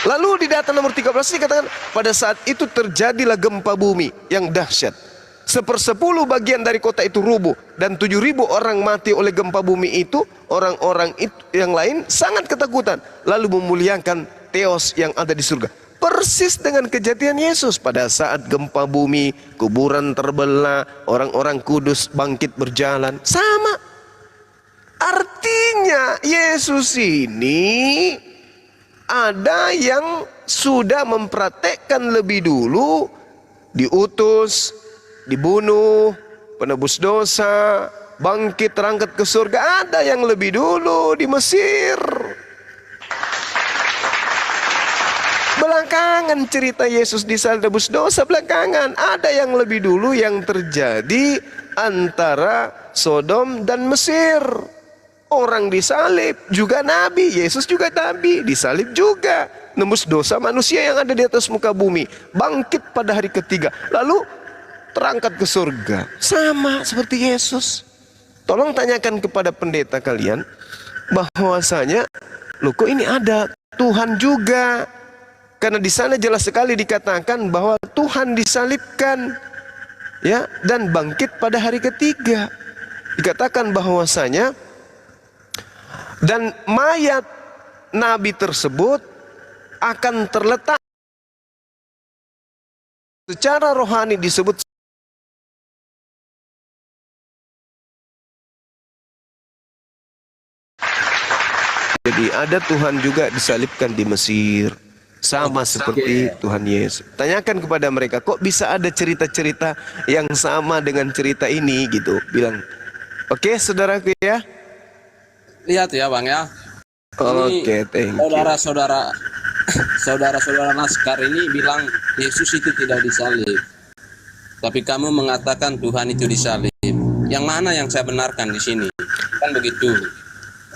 Lalu di data nomor 13 dikatakan, pada saat itu terjadilah gempa bumi yang dahsyat. 1/10 bagian dari kota itu rubuh, dan 7.000 orang mati oleh gempa bumi itu. Orang-orang yang lain sangat ketakutan, lalu memuliakan Theos yang ada di surga. Persis dengan kejadian Yesus pada saat gempa bumi, kuburan terbelah, orang-orang kudus bangkit berjalan. Sama. Artinya Yesus ini ada yang sudah mempraktekkan lebih dulu, diutus, dibunuh, penebus dosa, bangkit terangkat ke surga. Ada yang lebih dulu di Mesir. Belakangan cerita Yesus disalib tebus dosa, belakangan. Ada yang lebih dulu yang terjadi antara Sodom dan Mesir. Orang disalib juga nabi, Yesus juga nabi, disalib juga, nembus dosa manusia yang ada di atas muka bumi, bangkit pada hari ketiga, lalu terangkat ke surga. Sama seperti Yesus. Tolong tanyakan kepada pendeta kalian bahwasanya, loh kok ini ada Tuhan juga? Karena di sana jelas sekali dikatakan bahwa Tuhan disalibkan, ya, dan bangkit pada hari ketiga. Dikatakan bahwasanya, dan mayat nabi tersebut akan terletak secara rohani disebut. Jadi ada Tuhan juga disalibkan di Mesir. Sama seperti Tuhan Yesus. Tanyakan kepada mereka, kok bisa ada cerita-cerita yang sama dengan cerita ini gitu. Bilang, oke, saudaraku ya. Lihat ya Bang ya. Oke, thank you. Saudara-saudara Naskar ini bilang Yesus itu tidak disalib. Tapi kamu mengatakan Tuhan itu disalib. Yang mana yang saya benarkan di sini? Kan begitu.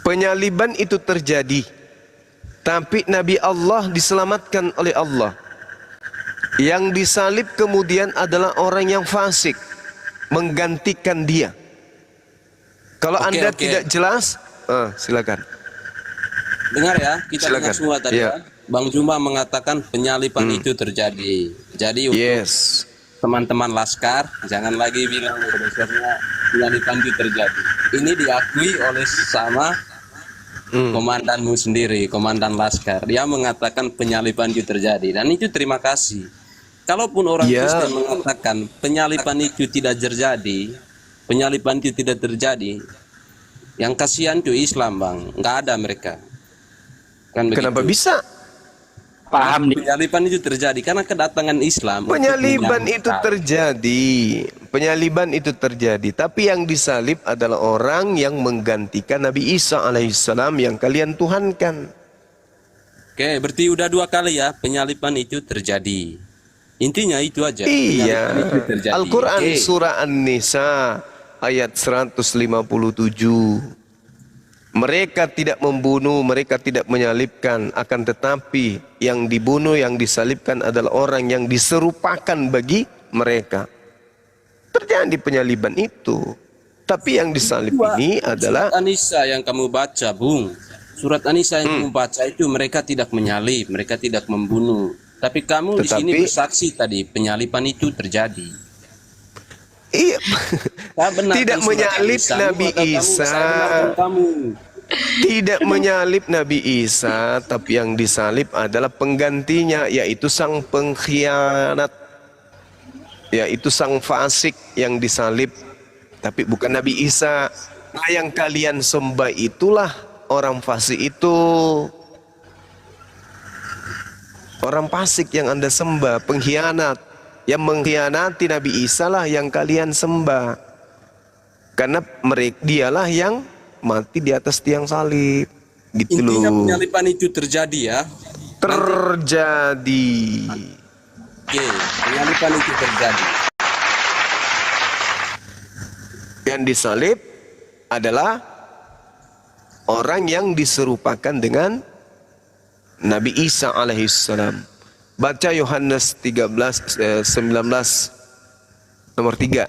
Penyaliban itu terjadi, tapi Nabi Allah diselamatkan oleh Allah. Yang disalib kemudian adalah orang yang fasik, menggantikan dia. Kalau Anda tidak jelas, silakan. Dengar ya, kita dengar semua tadi ya. Bang Jumba mengatakan penyaliban itu terjadi. Jadi untuk teman-teman Laskar, jangan lagi bilang dasarnya penyaliban itu terjadi. Ini diakui oleh sama komandanmu sendiri, komandan Laskar. Dia mengatakan penyaliban itu terjadi, dan itu terima kasih. Kalaupun orang Kristen mengatakan penyaliban itu tidak terjadi, penyaliban itu tidak terjadi, yang kasihan itu Islam Bang, nggak ada mereka. Kan kenapa bisa? Paham nih. Penyaliban itu terjadi karena kedatangan Islam. Penyaliban itu terjadi. Penyaliban itu terjadi. Tapi yang disalib adalah orang yang menggantikan Nabi Isa alaihissalam yang kalian tuhankan. Oke, berarti udah 2 kali ya penyaliban itu terjadi. Intinya itu aja. Iya. Al-Quran surah An-Nisa ayat 157. Mereka tidak membunuh, mereka tidak menyalibkan, akan tetapi yang dibunuh, yang disalibkan adalah orang yang diserupakan bagi mereka. Terjadi penyaliban itu. Tapi yang disalib ini adalah surat An-Nisa yang kamu baca, Bung. Surat An-Nisa yang kamu baca itu mereka tidak menyalib, mereka tidak membunuh. Tapi kamu di sini bersaksi tadi penyaliban itu terjadi. Iya. Tidak menyalib Nabi Isa. Tidak menyalib Nabi Isa, tapi yang disalib adalah penggantinya, yaitu sang pengkhianat, yaitu sang fasik yang disalib, tapi bukan Nabi Isa. Nah, yang kalian sembah itulah orang fasik itu. Orang fasik yang Anda sembah, pengkhianat. Yang mengkhianati Nabi Isa lah yang kalian sembah. Karena dialah yang mati di atas tiang salib. Gitu loh. Intinya penyaliban itu terjadi ya. Terjadi. Oke, penyaliban itu terjadi. Yang disalib adalah orang yang diserupakan dengan Nabi Isa alaihissalam. Baca Yohanes 19 nomor 3.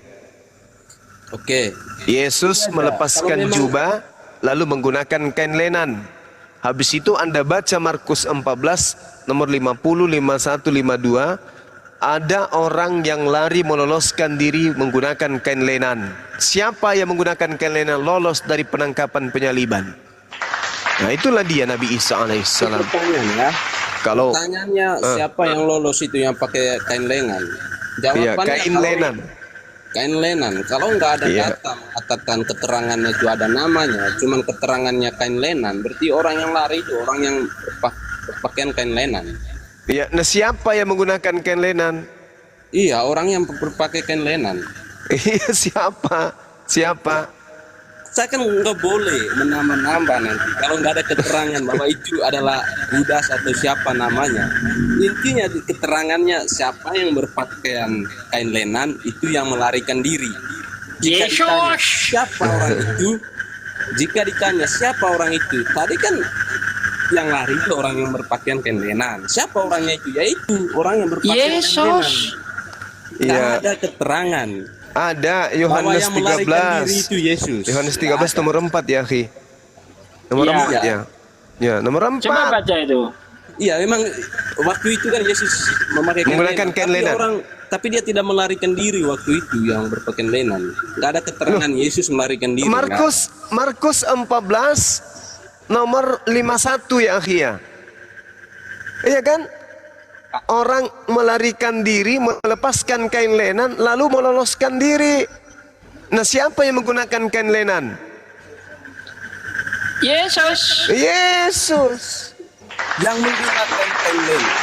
Oke. Yesus melepaskan jubah lalu menggunakan kain lenan. Habis itu Anda baca Markus 14 nomor 50, 51, 52. Ada orang yang lari meloloskan diri menggunakan kain lenan. Siapa yang menggunakan kain lenan lolos dari penangkapan penyaliban? Nah, itulah dia Nabi Isa alaihissalam. Pertanyaannya, Kalau pertanyaannya siapa yang lolos itu yang pakai kain lenan? Jawabannya kain lenan. Kain lenan. Kalau nggak ada data mengatakan keterangannya itu ada namanya, cuman keterangannya kain lenan, berarti orang yang lari itu orang yang berpakaian kain lenan. Ya, nah siapa yang menggunakan kain lenan? Iya, orang yang berpakai kain lenan. Iya, siapa? Siapa? Saya kan nggak boleh menambah-nambah nanti. Kalau nggak ada keterangan bahwa itu adalah Judas atau siapa namanya. Intinya keterangannya siapa yang berpakaian kain lenan itu yang melarikan diri. Jika ditanya siapa orang itu, jika ditanya siapa orang itu, tadi kan yang lari itu orang yang berpakaian kain lenan. Siapa orangnya itu? Yaitu orang yang berpakaian kain lenan. Tidak ada keterangan. Ada Yohanes 13. Diri itu Yesus. Yohanes 13 nomor 4 ya, Ki. Nomor 4 ya. Ya, nomor 4. Coba baca itu. Iya, memang waktu itu kan Yesus menggunakan kain lenan. Tapi dia tidak melarikan diri waktu itu yang berpakaian lenan. Enggak ada keterangan Yesus melarikan diri. Markus 14 nomor 51 ya, Ki ya. Iya kan? Orang melarikan diri, melepaskan kain lenan, lalu meloloskan diri. Nah, siapa yang menggunakan kain lenan? Yesus. Yesus. Yang menggunakan kain lenan.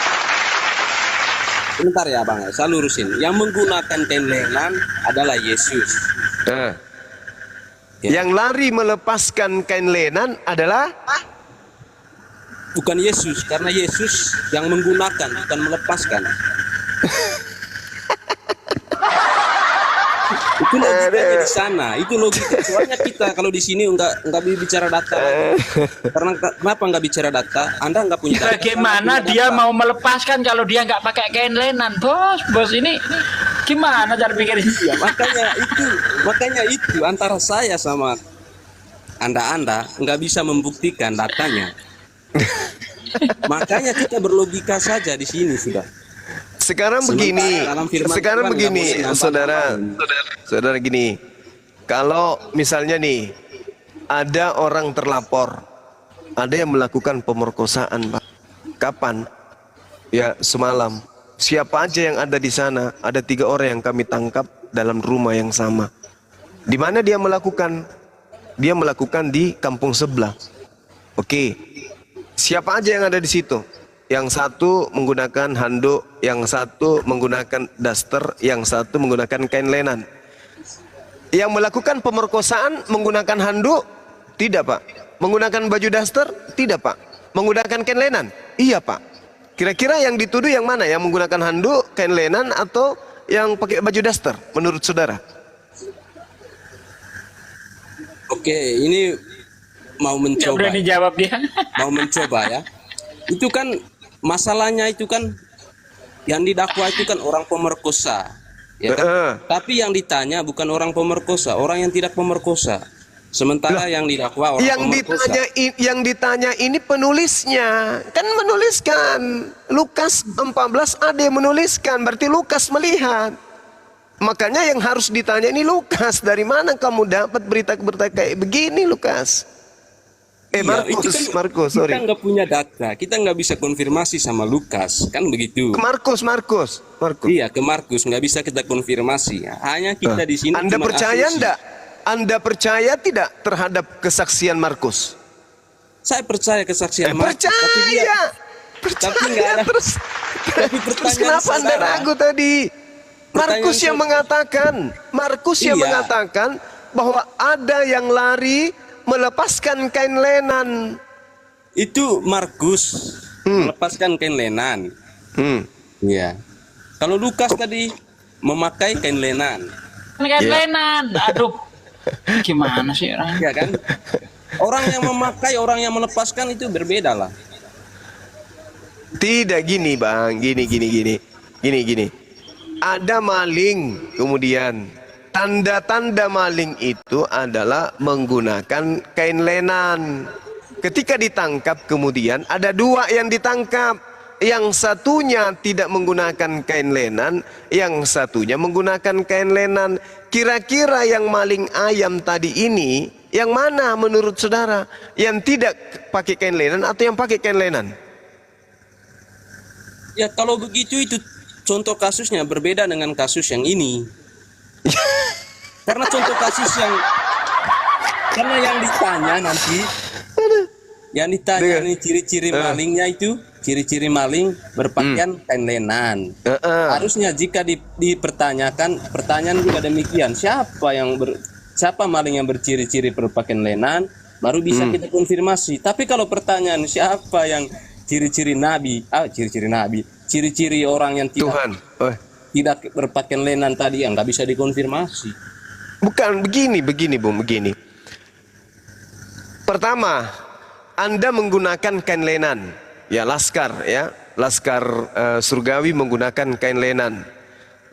Bentar ya Bang, saya lurusin. Yang menggunakan kain lenan adalah Yesus. Nah. Yang lari melepaskan kain lenan adalah bukan Yesus, karena Yesus yang menggunakan bukan melepaskan. Itu logikanya di sana, itu logika. Soalnya kita kalau di sini nggak bicara data. Karena kenapa nggak bicara data? Anda nggak punya data. Bagaimana dia mau melepaskan kalau dia nggak pakai kain lenan, bos ini gimana cara pikirnya? Ya, makanya itu antara saya sama anda nggak bisa membuktikan datanya. Makanya kita berlogika saja di sini sudah. Sekarang begini, saudara gini. Kalau misalnya nih ada orang terlapor, ada yang melakukan pemerkosaan, Pak. Kapan? Ya, semalam. Siapa aja yang ada di sana? Ada 3 orang yang kami tangkap dalam rumah yang sama. Di mana dia melakukan? Dia melakukan di kampung sebelah. Oke. Siapa aja yang ada di situ? Yang satu menggunakan handuk, yang satu menggunakan daster, yang satu menggunakan kain lenan. Yang melakukan pemerkosaan menggunakan handuk? Tidak, Pak. Menggunakan baju daster? Tidak, Pak. Menggunakan kain lenan? Iya, Pak. Kira-kira yang dituduh yang mana? Yang menggunakan handuk, kain lenan, atau yang pakai baju daster? Menurut saudara? Oke, ini mau mencoba. Berani jawab dia. Mau mencoba ya. Itu kan masalahnya itu kan yang didakwa itu kan orang pemerkosa. Ya kan? Tapi yang ditanya bukan orang pemerkosa, orang yang tidak pemerkosa. Sementara yang didakwa orang pemerkosa. Yang ditanya ini penulisnya. Kan menuliskan. Lukas 14 ada yang menuliskan, berarti Lukas melihat. Makanya yang harus ditanya ini Lukas, dari mana kamu dapat berita-berita kayak begini, Lukas? Markus, sorry. Kita nggak punya data, kita nggak bisa konfirmasi sama Lukas, kan begitu? Ke Markus. Iya, ke Markus nggak bisa kita konfirmasi. Hanya kita di sini. Anda percaya enggak? Anda percaya tidak terhadap kesaksian Markus? Saya percaya kesaksian Markus. Percaya. Tapi nggak ada. Terus kenapa Anda ragu tadi? Markus yang mengatakan, mengatakan bahwa ada yang lari melepaskan kain lenan. Itu Markus melepaskan kain lenan. Iya. Kalau Lukas tadi memakai kain lenan. Kain lenan. Aduh. Gimana sih orang? Ya kan? Orang yang memakai, orang yang melepaskan itu berbeda lah. Tidak, gini Bang, gini. Ada maling, kemudian tanda-tanda maling itu adalah menggunakan kain lenan. ketika ditangkap kemudian ada dua yang ditangkap. Yang satunya tidak menggunakan kain lenan, yang satunya menggunakan kain lenan. Kira-kira yang maling ayam tadi ini, yang mana menurut saudara? Yang tidak pakai kain lenan atau yang pakai kain lenan? Ya kalau begitu itu contoh kasusnya berbeda dengan kasus yang ini. Karena contoh kasus karena yang ditanya nanti, yang ditanya nih ciri-ciri malingnya itu, ciri-ciri maling berpakaian kain lenan. Harusnya jika dipertanyakan, pertanyaan juga demikian, siapa maling yang berciri-ciri berpakaian lenan, baru bisa kita konfirmasi. Tapi kalau pertanyaan siapa yang ciri-ciri nabi, ciri-ciri orang yang tidak berpakaian lenan tadi, yang nggak bisa dikonfirmasi. Bukan begini Bung, begini. Pertama, Anda menggunakan kain lenan, ya laskar surgawi menggunakan kain lenan.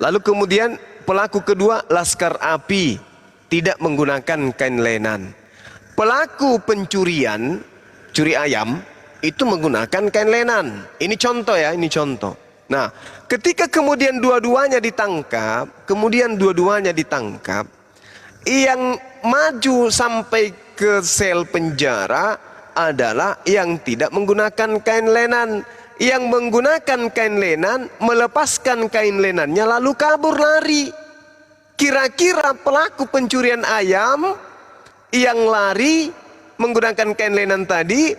Lalu kemudian pelaku kedua laskar api tidak menggunakan kain lenan. Pelaku pencurian, curi ayam itu menggunakan kain lenan. Ini contoh ya, ini contoh. Nah, ketika kemudian dua-duanya ditangkap, yang maju sampai ke sel penjara adalah yang tidak menggunakan kain lenan. Yang menggunakan kain lenan melepaskan kain lenannya lalu kabur lari. Kira-kira pelaku pencurian ayam yang lari menggunakan kain lenan tadi,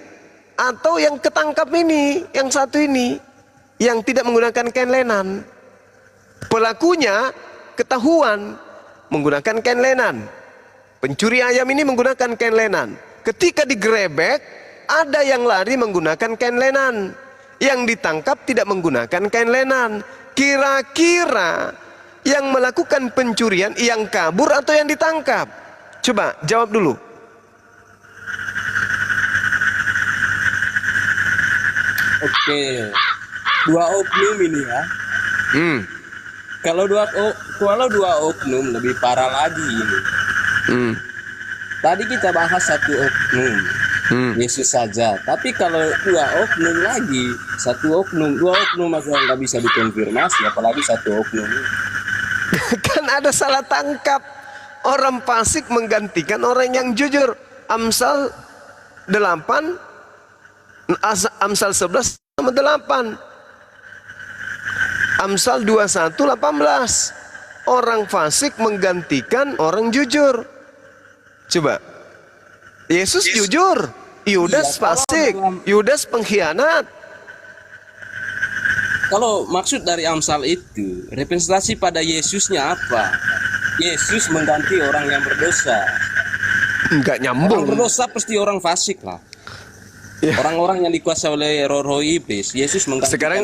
atau yang ketangkap ini, yang satu ini yang tidak menggunakan kain lenan? Pelakunya ketahuan menggunakan kain lenan. Pencuri ayam ini menggunakan kain lenan. Ketika digerebek, ada yang lari menggunakan kain lenan. Yang ditangkap tidak menggunakan kain lenan. Kira-kira yang melakukan pencurian yang kabur atau yang ditangkap? Coba jawab dulu. Oke, dua oknum ini ya. Kalau dua oknum lebih parah lagi ini. Tadi kita bahas satu oknum, Yesus saja. Tapi kalau dua oknum lagi, dua oknum masih nggak bisa dikonfirmasi, apalagi satu oknum. Kan ada salah tangkap. Orang fasik menggantikan orang yang jujur. Amsal 8, Amsal 11 sama 8. Amsal 21:18. Orang fasik menggantikan orang jujur. Coba. Yesus jujur, Yudas fasik, Yudas pengkhianat. Kalau maksud dari Amsal itu, representasi pada Yesusnya apa? Yesus mengganti orang yang berdosa. Enggak nyambung. Orang berdosa pasti orang fasik lah. Ya. Orang-orang yang dikuasai oleh roh iblis, Yesus menggantikan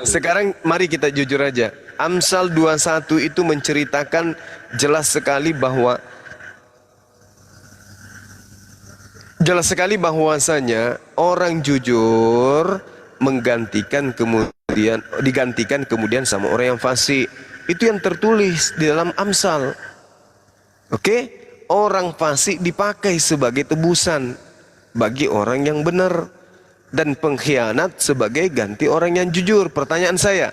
sekarang mari kita jujur aja. Amsal 21 itu menceritakan jelas sekali bahwasanya orang jujur digantikan kemudian sama orang yang fasik. Itu yang tertulis di dalam Amsal. Oke? Orang fasik dipakai sebagai tebusan bagi orang yang benar, dan pengkhianat sebagai ganti orang yang jujur. Pertanyaan saya,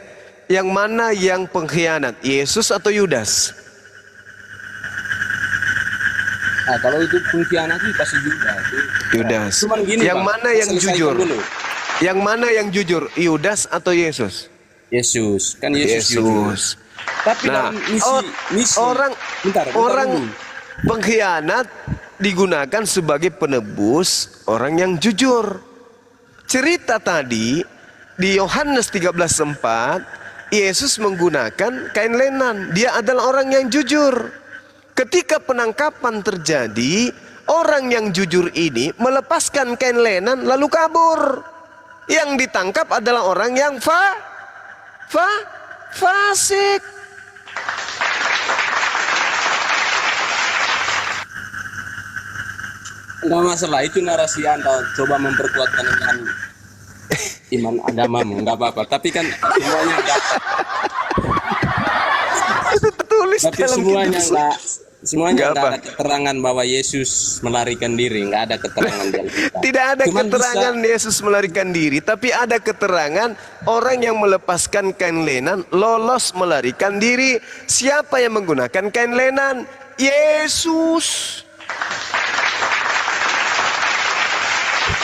yang mana yang pengkhianat, Yesus atau Yudas? Nah, kalau itu pengkhianat itu pasti Yudas. Cuman gini, yang Bang, mana yang jujur? Yang mana yang jujur, Yudas atau Yesus? Yesus. Kan Yesus. Tapi dalam misi orang pengkhianat digunakan sebagai penebus orang yang jujur. Cerita tadi di Yohanes 13:4, Yesus menggunakan kain lenan. Dia adalah orang yang jujur. Ketika penangkapan terjadi, orang yang jujur ini melepaskan kain lenan lalu kabur. Yang ditangkap adalah orang yang fasik. Enggak masalah, itu narasi Anda coba memperkuatkan iman agamamu, enggak apa-apa. Tapi kan semuanya enggak. Itu tertulis Tapi dalam semuanya kitab. enggak. Semuanya Nggak nggak apa? ada keterangan bahwa Yesus melarikan diri, nggak ada keterangan di Alkitab. Tidak ada Cuman keterangan Yesus melarikan diri, tapi ada keterangan orang yang melepaskan kain lenan lolos melarikan diri. Siapa yang menggunakan kain lenan? Yesus.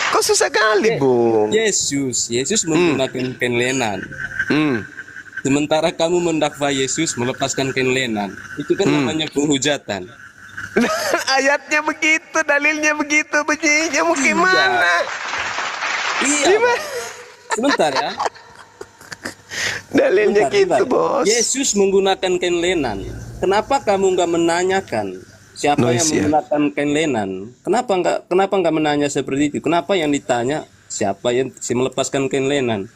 Kok susah kali, Bung? Yesus menggunakan kain lenan. Hmm. Sementara kamu mendakwa Yesus melepaskan kain lenan, itu kan namanya penghujatan. Ayatnya begitu, dalilnya begitu, bunyinya mau gimana? Iya. Sebentar ya. Dalilnya Bentar. gitu, Bos. Yesus menggunakan kain lenan. Kenapa kamu nggak menanyakan siapa yang menggunakan kain lenan? Kenapa nggak menanya seperti itu? Kenapa yang ditanya siapa yang melepaskan kain lenan?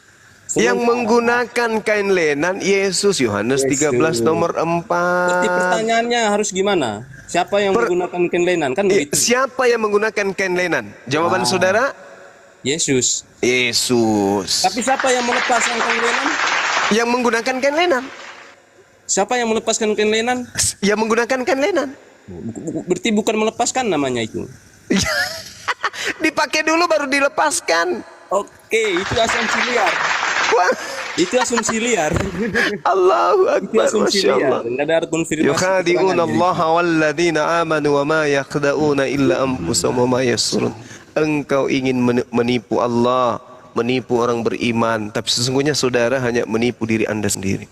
Yang menggunakan kain lenan Yesus, Yohanes 13 nomor 4. Berarti pertanyaannya harus gimana? Siapa yang menggunakan kain lenan? Kan begitu. Siapa yang menggunakan kain lenan? Jawaban saudara? Yesus. Yesus. Tapi siapa yang melepaskan kain lenan? Yang menggunakan kain lenan? Siapa yang melepaskan kain lenan? Yang menggunakan kain lenan? Berarti bukan melepaskan namanya itu. Dipakai dulu baru dilepaskan. Oke, itu asumsi liar. Wah, Itu asumsi liar. Allahu Itu Akbar, asumsi Masya liar. Allah. Enggak ada konfirmasi. Yukhadi'una Allah walladzina amanu wa ma yakhda'una illa anfusahum wa ma yasrun. Engkau ingin menipu Allah, menipu orang beriman, tapi sesungguhnya saudara hanya menipu diri Anda sendiri.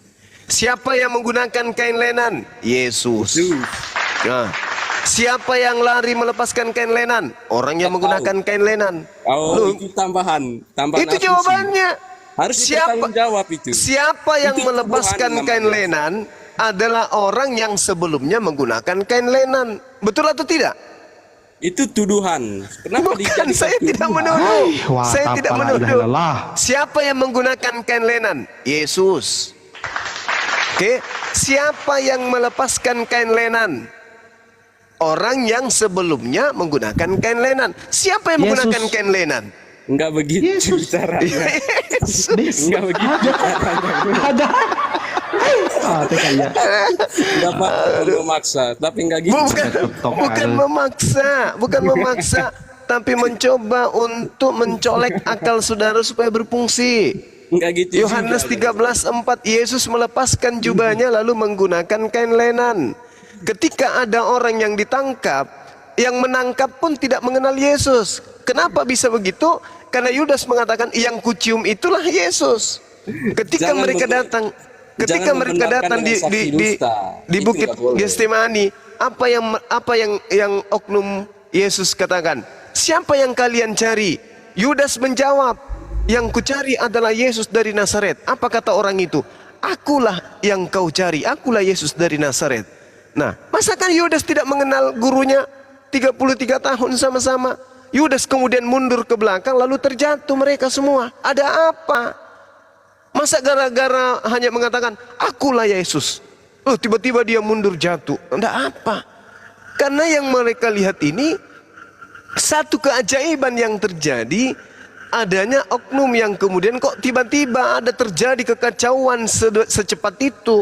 Siapa yang menggunakan kain lenan? Yesus. Nah, siapa yang lari melepaskan kain lenan? Orang yang menggunakan kain lenan. Oh, itu tambahan Itu asumsi. jawabannya. Harus Siapa jawab itu. Siapa yang Itu melepaskan tuduhan kain namanya. lenan adalah orang yang sebelumnya menggunakan kain lenan. Betul atau tidak? Itu tuduhan. Kenapa Bukan, dijadikan saya tidak tuduhan? menuduh. Wah, Saya tidak tanpa la ilaha menuduh. illallah. Siapa yang menggunakan kain lenan? Yesus. Oke, siapa yang melepaskan kain lenan? Orang yang sebelumnya menggunakan kain lenan. Siapa yang menggunakan Yesus. kain lenan? Enggak begitu Yesus. caranya. Yesus. Enggak begitu caranya. Ada. Kayak Enggak Pak, memaksa, tapi enggak gitu. Bukan memaksa, tapi mencoba untuk mencolek akal saudara supaya berfungsi. Enggak gitu. Yohanes juga. 13:4, Yesus melepaskan jubahnya lalu menggunakan kain lenan. Ketika ada orang yang ditangkap, yang menangkap pun tidak mengenal Yesus. Kenapa bisa begitu? Karena Yudas mengatakan yang kucium itulah Yesus. Ketika Jangan mereka membe- datang, jangan ketika mereka membenarkan datang di dengan saksi dusta. Itu bukit nggak boleh. Getsemani, apa yang oknum Yesus katakan? Siapa yang kalian cari? Yudas menjawab, yang kucari adalah Yesus dari Nazaret. Apa kata orang itu? Akulah yang kau cari, akulah Yesus dari Nazaret. Nah, masakan Yudas tidak mengenal gurunya 33 tahun sama-sama? Yudas kemudian mundur ke belakang lalu terjatuh mereka semua. Ada apa? Masa gara-gara hanya mengatakan akulah Yesus, tiba-tiba dia mundur jatuh? Ada apa? Karena yang mereka lihat ini satu keajaiban yang terjadi, adanya oknum yang kemudian kok tiba-tiba ada terjadi kekacauan secepat itu.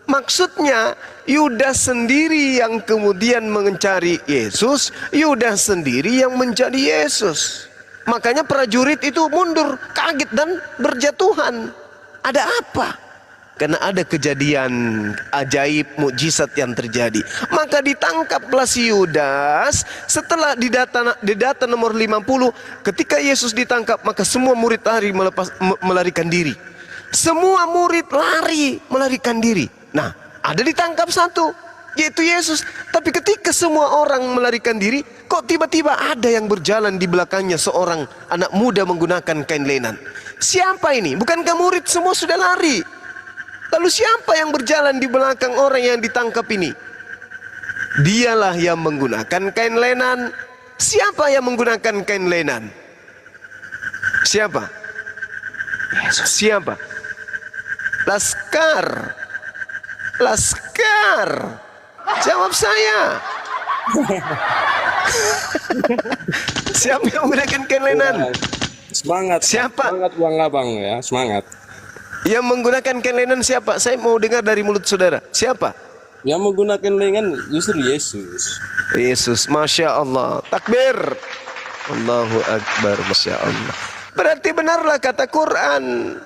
Maksudnya Yudas sendiri yang kemudian mencari Yesus, Yudas sendiri yang menjadi Yesus. Makanya prajurit itu mundur, kaget dan berjatuhan. Ada apa? Karena ada kejadian ajaib, mukjizat yang terjadi. Maka ditangkaplah si Yudas. Setelah di data nomor 50, ketika Yesus ditangkap, maka semua murid lari melarikan diri. Semua murid lari melarikan diri. Nah, ada ditangkap satu, yaitu Yesus. Tapi ketika semua orang melarikan diri, kok tiba-tiba ada yang berjalan di belakangnya, seorang anak muda menggunakan kain lenan. Siapa ini? Bukankah murid semua sudah lari? Lalu siapa yang berjalan di belakang orang yang ditangkap ini? Dialah yang menggunakan kain lenan. Siapa yang menggunakan kain lenan? Siapa? Siapa? Laskar. Laskar. Jawab saya. Siapa yang menggunakan kain lenan? Semangat. Siapa? Semangat Bang Abang ya, semangat. Yang menggunakan kain lenan siapa? Saya mau dengar dari mulut saudara. Siapa? Yang menggunakan lengan justru Yesus. Yesus, Masya Allah. Takbir. Allahu Akbar, Masya Allah. Berarti benarlah kata Quran,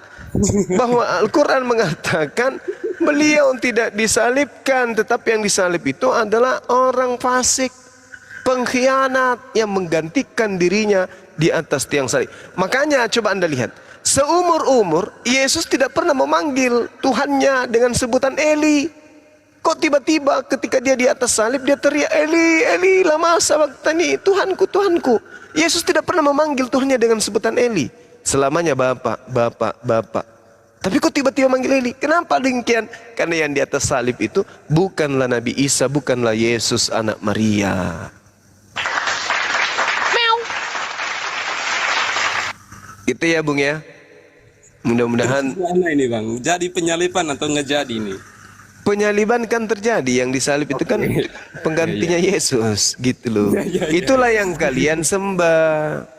bahwa Al-Quran mengatakan beliau tidak disalibkan, tetapi yang disalib itu adalah orang fasik, pengkhianat yang menggantikan dirinya di atas tiang salib. Makanya coba Anda lihat, seumur-umur Yesus tidak pernah memanggil Tuhannya dengan sebutan Eli. Kok tiba-tiba ketika dia di atas salib dia teriak, Eli, Eli, lama sabachthani, Tuhanku, Tuhanku. Yesus tidak pernah memanggil Tuhannya dengan sebutan Eli. Selamanya Bapak, Bapak, Bapak. Tapi kok tiba-tiba manggil Eli? Kenapa demikian? Karena yang di atas salib itu bukanlah Nabi Isa, bukanlah Yesus anak Maria. Gitu ya Bung ya. Mudah-mudahan. Mana ini Bang? Jadi penyaliban atau ngejadi ini? Penyaliban kan terjadi, yang disalib itu kan penggantinya Yesus, gitu loh. Itulah yang kalian sembah.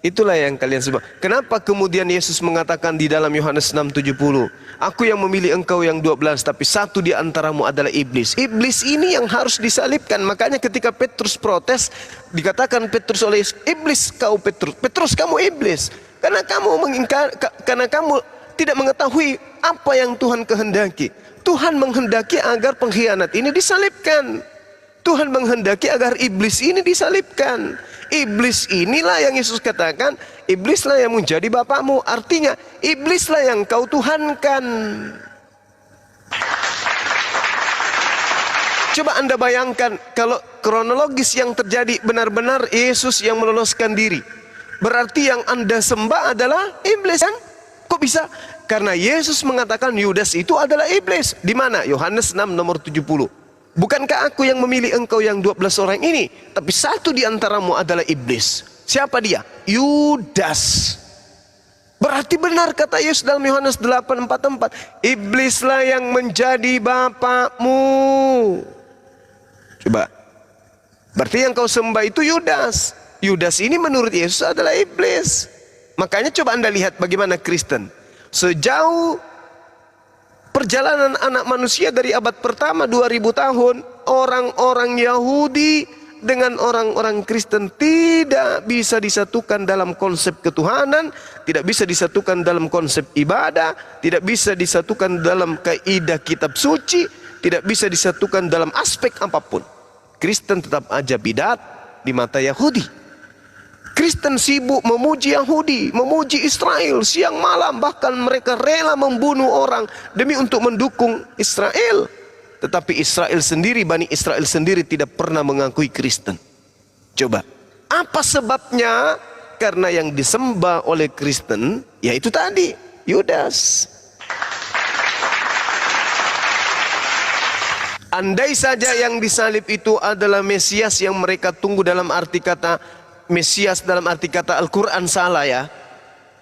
Itulah yang kalian sembah. Kenapa kemudian Yesus mengatakan di dalam Yohanes 6:70, Aku yang memilih engkau yang 12, tapi satu di antaramu adalah iblis. Iblis ini yang harus disalibkan. Makanya ketika Petrus protes, dikatakan Petrus oleh Yesus, iblis kau Petrus. Petrus, kamu iblis. Karena kamu mengingkar, karena kamu tidak mengetahui apa yang Tuhan kehendaki. Tuhan menghendaki agar pengkhianat ini disalibkan. Tuhan menghendaki agar iblis ini disalibkan. Iblis inilah yang Yesus katakan, iblislah yang menjadi bapakmu. Artinya, iblislah yang kau tuhankan. Coba Anda bayangkan kalau kronologis yang terjadi benar-benar Yesus yang meloloskan diri. Berarti yang Anda sembah adalah iblis kan? Kok bisa? Karena Yesus mengatakan Yudas itu adalah iblis. Di mana? Yohanes 6 nomor 70. Bukankah aku yang memilih engkau yang 12 orang ini? Tapi satu di antaramu adalah iblis. Siapa dia? Yudas. Berarti benar kata Yesus dalam Yohanes 8:44. Iblislah yang menjadi bapakmu. Coba. Berarti yang kau sembah itu Yudas. Yudas ini menurut Yesus adalah iblis. Makanya coba Anda lihat bagaimana Kristen. Sejauh perjalanan anak manusia dari abad pertama 2000 tahun, orang-orang Yahudi dengan orang-orang Kristen tidak bisa disatukan dalam konsep ketuhanan, tidak bisa disatukan dalam konsep ibadah, tidak bisa disatukan dalam kaidah kitab suci, tidak bisa disatukan dalam aspek apapun. Kristen tetap aja bidat di mata Yahudi. Kristen sibuk memuji Yahudi, memuji Israel siang malam, bahkan mereka rela membunuh orang demi untuk mendukung Israel. Tetapi Israel sendiri, Bani Israel sendiri tidak pernah mengakui Kristen. Coba, apa sebabnya? Karena yang disembah oleh Kristen, yaitu tadi, Yudas. Andai saja yang disalib itu adalah Mesias yang mereka tunggu, dalam arti kata Mesias dalam arti kata Al-Quran salah ya.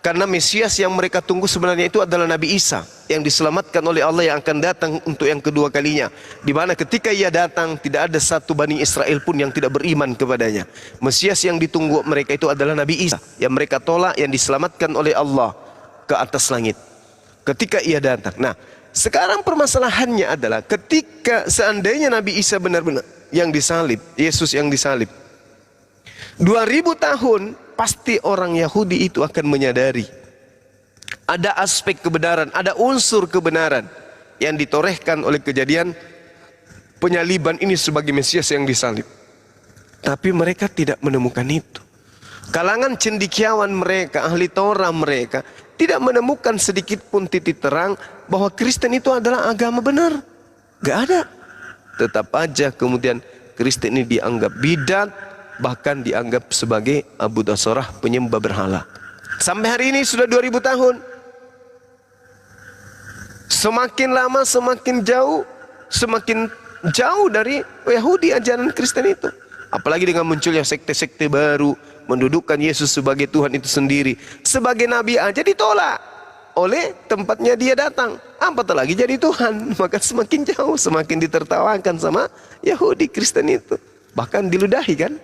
Karena Mesias yang mereka tunggu sebenarnya itu adalah Nabi Isa yang diselamatkan oleh Allah, yang akan datang untuk yang kedua kalinya. Di mana ketika ia datang tidak ada satu Bani Israel pun yang tidak beriman kepadanya. Mesias yang ditunggu mereka itu adalah Nabi Isa yang mereka tolak, yang diselamatkan oleh Allah ke atas langit ketika ia datang. Nah, sekarang permasalahannya adalah ketika seandainya Nabi Isa benar-benar yang disalib, Yesus yang disalib, 2000 tahun pasti orang Yahudi itu akan menyadari ada aspek kebenaran, ada unsur kebenaran yang ditorehkan oleh kejadian penyaliban ini sebagai Mesias yang disalib. Tapi mereka tidak menemukan itu. Kalangan cendekiawan mereka, ahli Torah mereka, tidak menemukan sedikit pun titik terang bahwa Kristen itu adalah agama benar. Gak ada. Tetap aja kemudian Kristen ini dianggap bidat, bahkan dianggap sebagai Abu Dasorah, penyembah berhala. Sampai hari ini sudah 2000 tahun. Semakin lama semakin jauh dari Yahudi ajaran Kristen itu. Apalagi dengan munculnya sekte-sekte baru, mendudukkan Yesus sebagai Tuhan itu sendiri. Sebagai Nabi aja ditolak oleh tempatnya dia datang. Apatah lagi jadi Tuhan. Maka semakin jauh, semakin ditertawakan sama Yahudi Kristen itu. Bahkan diludahi kan.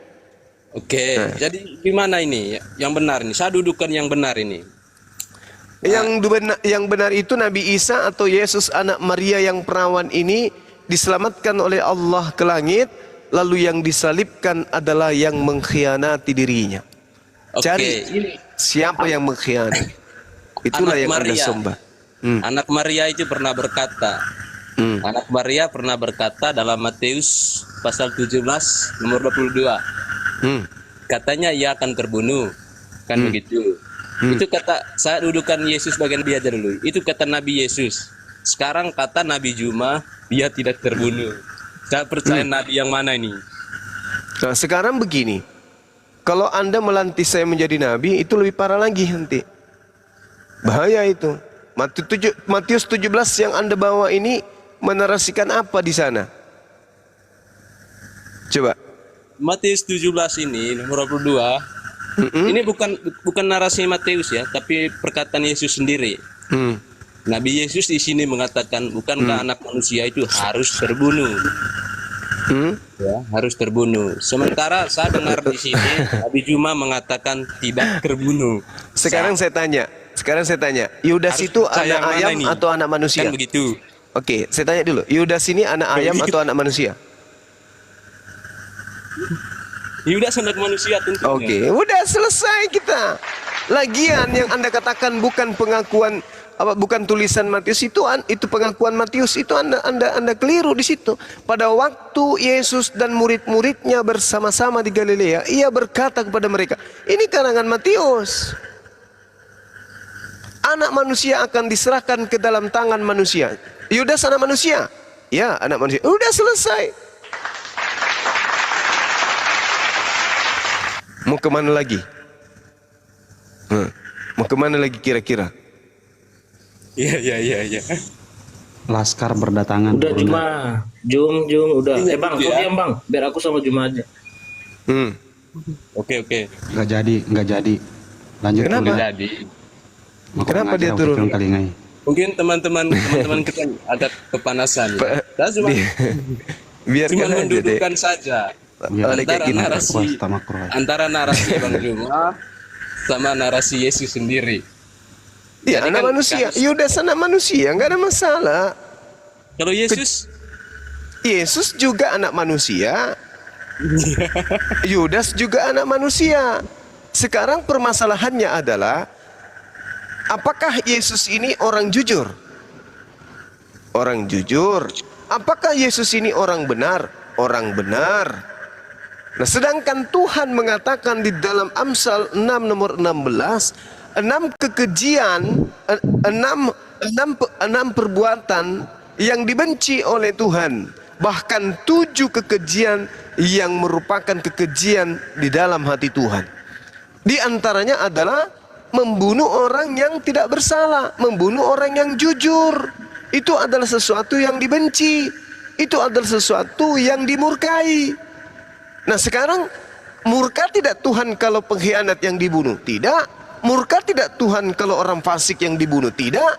Oke, jadi gimana ini yang benar ini? Saya dudukan yang benar ini. Yang benar itu Nabi Isa atau Yesus anak Maria yang perawan ini diselamatkan oleh Allah ke langit, lalu yang disalibkan adalah yang mengkhianati dirinya. Cari siapa yang mengkhianati. Itulah yang Anda sembah. Anak Maria itu pernah berkata, Anak Maria pernah berkata dalam Matius pasal 17 nomor 22. Katanya ia akan terbunuh. Kan begitu. Itu kata, saya dudukan Yesus bagian dia aja dulu. Itu kata Nabi Yesus. Sekarang kata Nabi Juma, dia tidak terbunuh. Saya percaya Nabi yang mana ini? Nah, sekarang begini. Kalau Anda melantik saya menjadi Nabi, itu lebih parah lagi nanti. Bahaya itu. Matius 17 yang Anda bawa ini menarasikan apa di sana? Coba. Matius 17 ini nomor 22. Ini bukan narasi Matius ya, tapi perkataan Yesus sendiri. Nabi Yesus di sini mengatakan, bukankah anak manusia itu harus terbunuh? Ya, harus terbunuh. Sementara saya dengar di sini Nabi Juma mengatakan tidak terbunuh. Sekarang saya tanya, Yudas itu anak ayam atau anak manusia? Kan begitu. Oke, saya tanya dulu. Yudas ini anak ayam atau anak manusia? Yudas anak manusia tentunya. Oke, udah selesai kita. Lagian yang Anda katakan bukan pengakuan bukan tulisan Matius itu pengakuan Matius itu Anda keliru di situ. Pada waktu Yesus dan murid-muridnya bersama-sama di Galilea, ia berkata kepada mereka, ini karangan Matius. Anak manusia akan diserahkan ke dalam tangan manusia. Yudas anak manusia? Ya, anak manusia. Udah selesai. Mau kemana lagi? Mau kemana lagi kira-kira? Iya. Laskar berdatangan. Udah Juma, Jum, udah. Bang, kau diam bang, biar aku sama Juma aja. Oke. Nggak jadi. Lanjut. Kenapa? Dulu. Jadi. Kenapa dia turun? Mungkin teman-teman kita agak kepanasan. Ya. Saya cuma mendudukkan saja antara narasi Bang Juma sama narasi Yesus sendiri. Ya, anak manusia. Yudas anak manusia, nggak ada masalah. Kalau Yesus juga anak manusia. Yudas juga anak manusia. Sekarang permasalahannya adalah, apakah Yesus ini orang jujur? Orang jujur. Apakah Yesus ini orang benar? Orang benar. Nah, sedangkan Tuhan mengatakan di dalam Amsal 6 nomor 16, 6 kekejian, 6 perbuatan yang dibenci oleh Tuhan, bahkan 7 kekejian yang merupakan kekejian di dalam hati Tuhan. Di antaranya adalah membunuh orang yang tidak bersalah, membunuh orang yang jujur. Itu adalah sesuatu yang dibenci, itu adalah sesuatu yang dimurkai. Nah, sekarang murka tidak Tuhan kalau pengkhianat yang dibunuh? Tidak. Murka tidak Tuhan kalau orang fasik yang dibunuh? Tidak.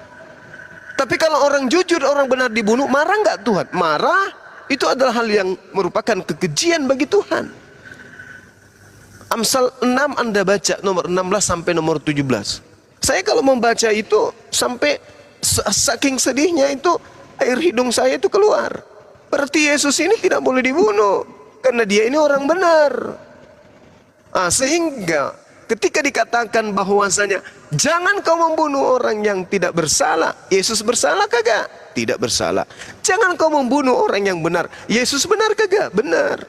Tapi kalau orang jujur, orang benar dibunuh, marah nggak Tuhan? Marah. Itu adalah hal yang merupakan kekejian bagi Tuhan. Amsal 6 Anda baca nomor 16 sampai nomor 17. Saya kalau membaca itu sampai saking sedihnya itu air hidung saya itu keluar. Berarti Yesus ini tidak boleh dibunuh karena dia ini orang benar. Sehingga ketika dikatakan bahwasanya jangan kau membunuh orang yang tidak bersalah, Yesus bersalah kagak? Tidak bersalah. Jangan kau membunuh orang yang benar, Yesus benar kagak? Benar.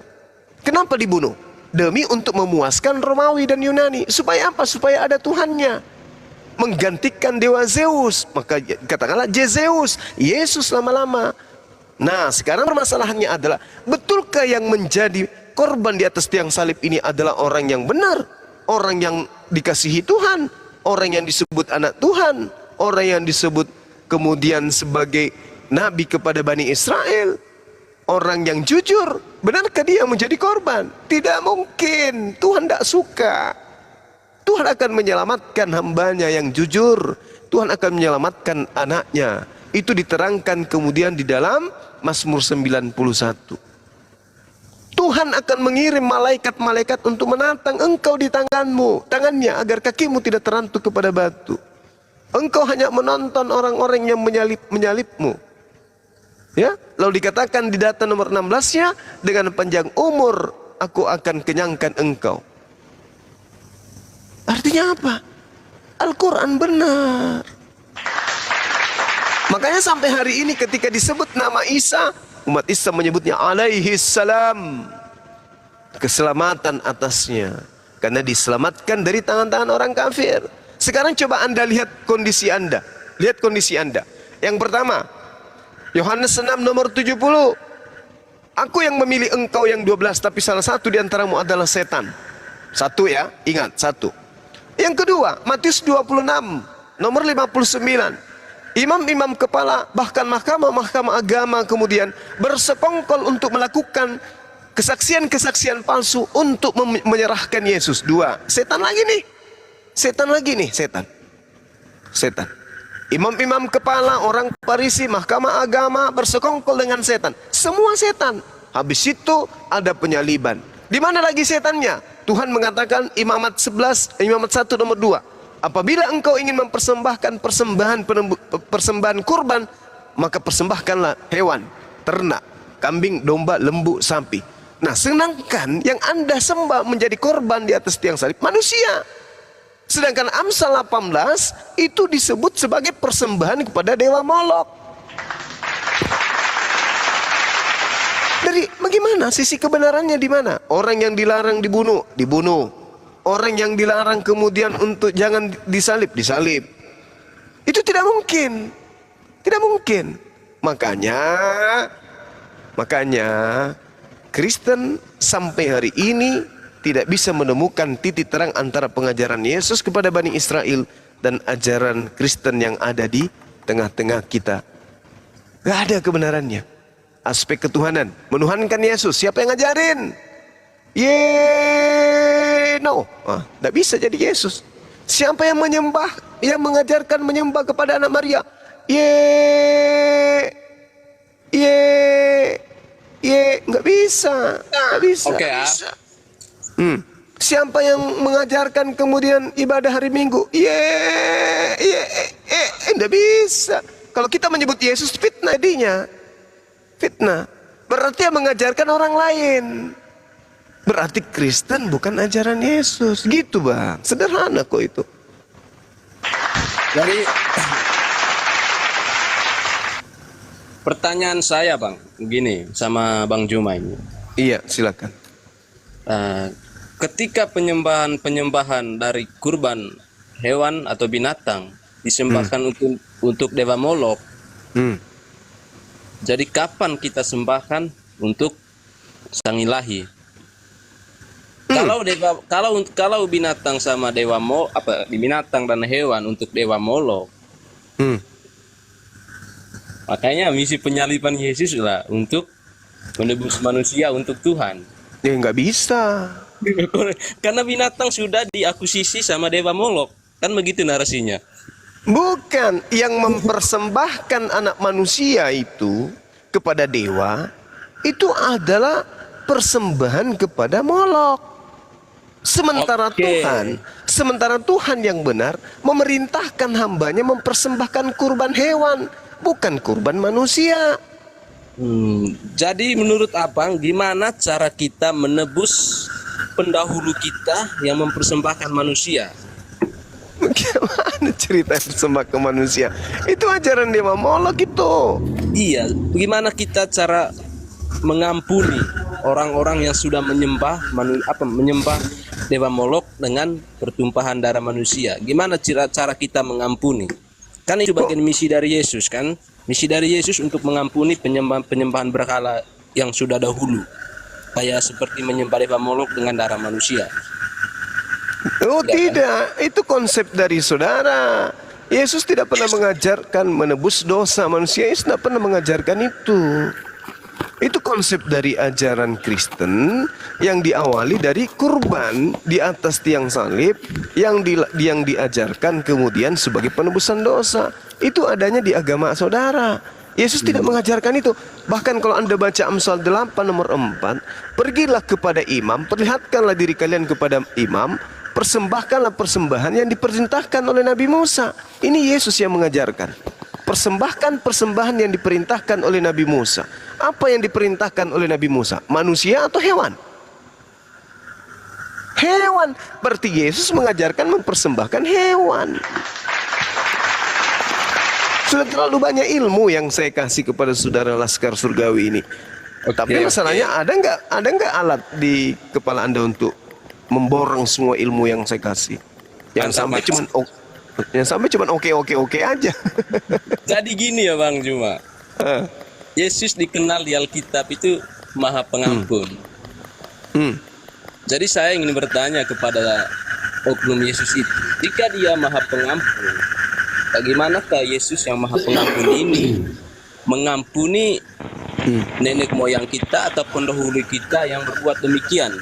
Kenapa dibunuh? Demi untuk memuaskan Romawi dan Yunani. Supaya apa? Supaya ada Tuhannya, menggantikan dewa Zeus. Maka katakanlah Zeus, Yesus lama-lama. Nah, sekarang permasalahannya adalah, betulkah yang menjadi korban di atas tiang salib ini adalah orang yang benar, orang yang dikasihi Tuhan, orang yang disebut anak Tuhan, orang yang disebut kemudian sebagai nabi kepada Bani Israel, orang yang jujur? Benarkah dia menjadi korban? Tidak mungkin. Tuhan tidak suka. Tuhan akan menyelamatkan hambanya yang jujur. Tuhan akan menyelamatkan anaknya. Itu diterangkan kemudian di dalam Mazmur 91. Tuhan akan mengirim malaikat-malaikat untuk menantang engkau di tangannya agar kakimu tidak terantuk kepada batu. Engkau hanya menonton orang-orang yang menyalipmu. Ya, lalu dikatakan di data nomor 16-nya, dengan panjang umur aku akan kenyangkan engkau. Artinya apa? Al-Quran benar. Makanya sampai hari ini ketika disebut nama Isa, umat Islam menyebutnya alaihi salam. Keselamatan atasnya, karena diselamatkan dari tangan-tangan orang kafir. Sekarang coba Anda lihat kondisi Anda. Lihat kondisi Anda. Yang pertama, Yohanes 6 nomor 70. Aku yang memilih engkau yang 12, tapi salah satu di antaramu adalah setan. Satu ya, ingat, satu. Yang kedua, Matius 26 nomor 59. Imam-imam kepala, bahkan mahkamah-mahkamah agama kemudian bersekongkol untuk melakukan kesaksian-kesaksian palsu untuk menyerahkan Yesus. Dua, setan lagi nih. Setan lagi nih, setan. Setan. Imam-imam kepala, orang Farisi, mahkamah agama bersekongkol dengan setan. Semua setan. Habis itu ada penyaliban. Di mana lagi setannya? Tuhan mengatakan Imamat 11, Imamat 1 nomor 2. Apabila engkau ingin mempersembahkan persembahan kurban, maka persembahkanlah hewan, ternak, kambing, domba, lembu, sapi. Nah, sedangkan yang Anda sembah menjadi korban di atas tiang salib manusia. Sedangkan Amsal 18 itu disebut sebagai persembahan kepada dewa Molok. Dari bagaimana sisi kebenarannya di mana? Orang yang dilarang dibunuh, dibunuh. Orang yang dilarang kemudian untuk jangan disalib, disalib. Itu tidak mungkin. Tidak mungkin. Makanya Kristen sampai hari ini tidak bisa menemukan titik terang antara pengajaran Yesus kepada Bani Israel dan ajaran Kristen yang ada di tengah-tengah kita. Gak ada kebenarannya. Aspek ketuhanan, menuhankan Yesus, siapa yang ngajarin? No, tidak bisa jadi Yesus. Siapa yang menyembah, yang mengajarkan menyembah kepada anak Maria? Nggak bisa, nggak bisa. Oke ya. Siapa yang mengajarkan kemudian ibadah hari Minggu? Nggak bisa. Kalau kita menyebut Yesus, fitnah dinya. Fitnah. Berarti yang mengajarkan orang lain. Berarti Kristen bukan ajaran Yesus. Gitu bang. Sederhana kok itu. Jadi pertanyaan saya bang, gini sama Bang Juma ini. Iya silakan. Ketika penyembahan dari kurban hewan atau binatang disembahkan untuk dewa Molok, jadi kapan kita sembahkan untuk sang ilahi? Kalau binatang sama dewa binatang dan hewan untuk dewa Molok, makanya misi penyaliban Yesus lah untuk menebus manusia untuk Tuhan. Ya nggak bisa. Karena binatang sudah diakuisisi sama dewa Molok, kan begitu narasinya. Bukan, yang mempersembahkan anak manusia itu kepada dewa itu adalah persembahan kepada Molok. Sementara Tuhan yang benar memerintahkan hambanya mempersembahkan kurban hewan, bukan kurban manusia. Jadi menurut abang, gimana cara kita menebus pendahulu kita yang mempersembahkan manusia? Bagaimana cerita persembahkan manusia? Itu ajaran dewa Molok itu. Iya, bagaimana kita cara mengampuni orang-orang yang sudah menyembah dewa Molok dengan pertumpahan darah manusia? Gimana cara kita mengampuni? Kan itu bagian misi dari Yesus kan? Misi dari Yesus untuk mengampuni penyembahan berhala yang sudah dahulu. Kayak seperti menyembah dewa Molok dengan darah manusia. Oh tidak, itu konsep dari saudara. Yesus tidak pernah mengajarkan menebus dosa manusia. Yesus tidak pernah mengajarkan itu. Itu konsep dari ajaran Kristen yang diawali dari kurban di atas tiang salib yang diajarkan kemudian sebagai penebusan dosa. Itu adanya di agama saudara. Yesus tidak mengajarkan itu. Bahkan kalau Anda baca Amsal 8 nomor 4, pergilah kepada imam, perlihatkanlah diri kalian kepada imam, persembahkanlah persembahan yang diperintahkan oleh Nabi Musa. Ini Yesus yang mengajarkan. mempersembahkan persembahan yang diperintahkan oleh Nabi Musa. Apa yang diperintahkan oleh Nabi Musa? Manusia atau hewan? Hewan. Berarti Yesus mengajarkan mempersembahkan hewan. Sudah terlalu banyak ilmu yang saya kasih kepada saudara Laskar Surgawi ini. Tapi masalahnya ada nggak alat di kepala Anda untuk memborong semua ilmu yang saya kasih? Yang sampai cuman oke aja. Jadi gini ya Bang Juma. Yesus dikenal di Alkitab itu Maha Pengampun. Jadi saya ingin bertanya kepada oknum Yesus itu, jika dia Maha Pengampun, bagaimanakah Yesus yang Maha Pengampun ini mengampuni nenek moyang kita atau pendahulu kita yang berbuat demikian?